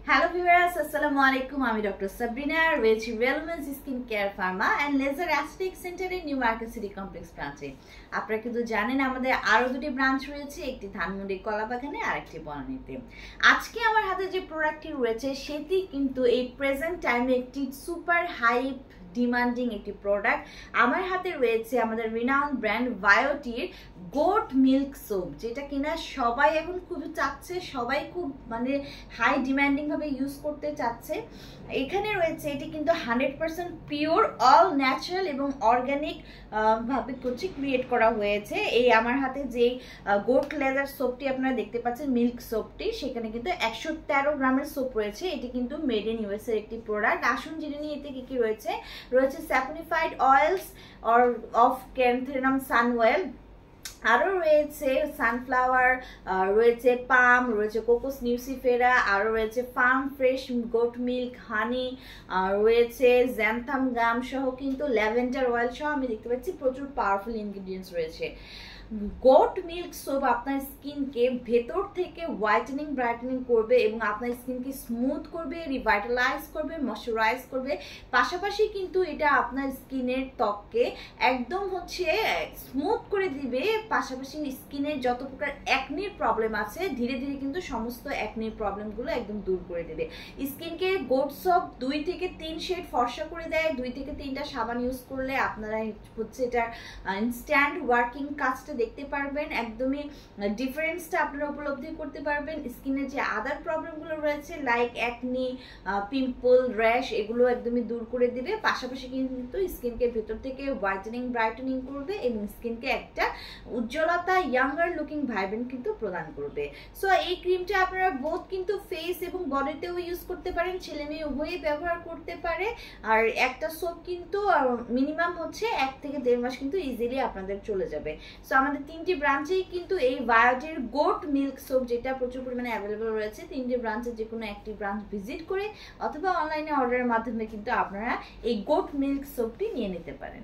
Hello viewers, assalamu alaikum. আমি doctor Sabrina with Realmans Skin Care Pharma and Laser Aesthetic Center in New Market City Complex ব্রাঞ্চে। আপনারা কিন্তু জানেন আমাদের আরো দুটি ব্রাঞ্চ রয়েছে, একটি ধানমন্ডি কলাবাগানে আর একটি বনানীতে। আজকে আমার হাতে যে প্রোডাক্টটি রয়েছে সেটি কিন্তু এই প্রেজেন্ট টাইমে একটি সুপার হাইপ ডিমান্ডিং একটি প্রোডাক্ট। আমার হাতে রয়েছে আমাদের রিনাউন্ড ব্র্যান্ড বায়োটির গোট মিল্ক সোপ, যেটা কিনা সবাই এখন খুব চাচ্ছে, সবাই খুব হাই ডিমান্ডিং ভাবে ইউজ করতে চাচ্ছে। এখানে রয়েছে এটি কিন্তু 100% পিওর, অল ন্যাচারাল এবং অর্গানিক ভাবে ক্রিয়েট করা হয়েছে। এই আমার হাতে যে গোট লেদার সোপটি আপনারা দেখতে পাচ্ছেন, মিল্ক সোপটি, সেখানে কিন্তু 113 গ্রামের সোপ রয়েছে। এটি কিন্তু মেড ইন ইউএস এর একটি প্রোডাক্ট। আসুন জেনে নিই এতে কি কি রয়েছে। রয়েছে স্যাপনিফাইড অয়েলস অফ ক্যান্থেরাম সান অয়েল, আরও রয়েছে সানফ্লাওয়ার, রয়েছে পাম, রয়েছে কোকোস নিউসিফেরা, আরও রয়েছে ফার্ম ফ্রেশ গোট মিল্ক হানি, রয়েছে জ্যান্থাম গাম সহ কিন্তু ল্যাভেন্ডার অয়েল সহ আমি দেখতে পাচ্ছি প্রচুর পাওয়ারফুল ইনগ্রিডিয়েন্টস রয়েছে। গোট মিল্ক সোপ আপনার স্কিনকে ভেতর থেকে হোয়াইটেনিং ব্রাইটেনিং করবে এবং আপনার স্কিনকে স্মুথ করবে, রিভাইটালাইজ করবে, ময়শ্চারাইজ করবে। পাশাপাশি কিন্তু এটা আপনার স্কিনের ত্বককে একদম স্মুথ করে দিবে। পাশাপাশি স্কিনের যত প্রকার অ্যাকনির প্রবলেম আছে ধীরে ধীরে কিন্তু সমস্ত অ্যাকনির প্রবলেমগুলো একদম দূর করে দেবে। স্কিনকে গোট সোপ 2 থেকে 3 শেড ফর্সা করে দেয়। 2 থেকে 3টা সাবান ইউজ করলে আপনারা এটা ইনস্ট্যান্ট ওয়ার্কিং কাজটা দেখতে পারবেন, একদমই ডিফারেন্সটা আপনারা উপলব্ধি করতে পারবেন। স্কিনের যে আদার প্রবলেমগুলো রয়েছে লাইক অ্যাকনি, পিম্পল, র্যাশ, এগুলো একদমই দূর করে দিবে। পাশাপাশি কিন্তু স্কিনকে ভেতর থেকে হোয়াইটেনিং ব্রাইটেনিং করবে এবং স্কিনকে একটা উজ্জ্বলতা, ইয়াঙ্গার লুকিং ভাইব্রেন্ট কিন্তু প্রদান করবে। সো এই ক্রিমটা আপনারা বোথ কিন্তু ফেস এবং বডিতেও ইউজ করতে পারেন, ছেলে মেয়ে উভয়ই ব্যবহার করতে পারে। আর একটা সোপ কিন্তু মিনিমাম 1 থেকে 1.5 মাস কিন্তু ইজিলি আপনাদের চলে যাবে। সো আমাদের 3টি ব্রাঞ্চেই কিন্তু এই বায়োটির গোট মিল্ক সোপ যেটা প্রচুর পরিমাণে অ্যাভেলেবল রয়েছে। 3টি ব্রাঞ্চের যে কোনো একটি ব্রাঞ্চ ভিজিট করে অথবা অনলাইনে অর্ডারের মাধ্যমে কিন্তু আপনারা এই গোট মিল্ক সোপটি নিয়ে নিতে পারেন।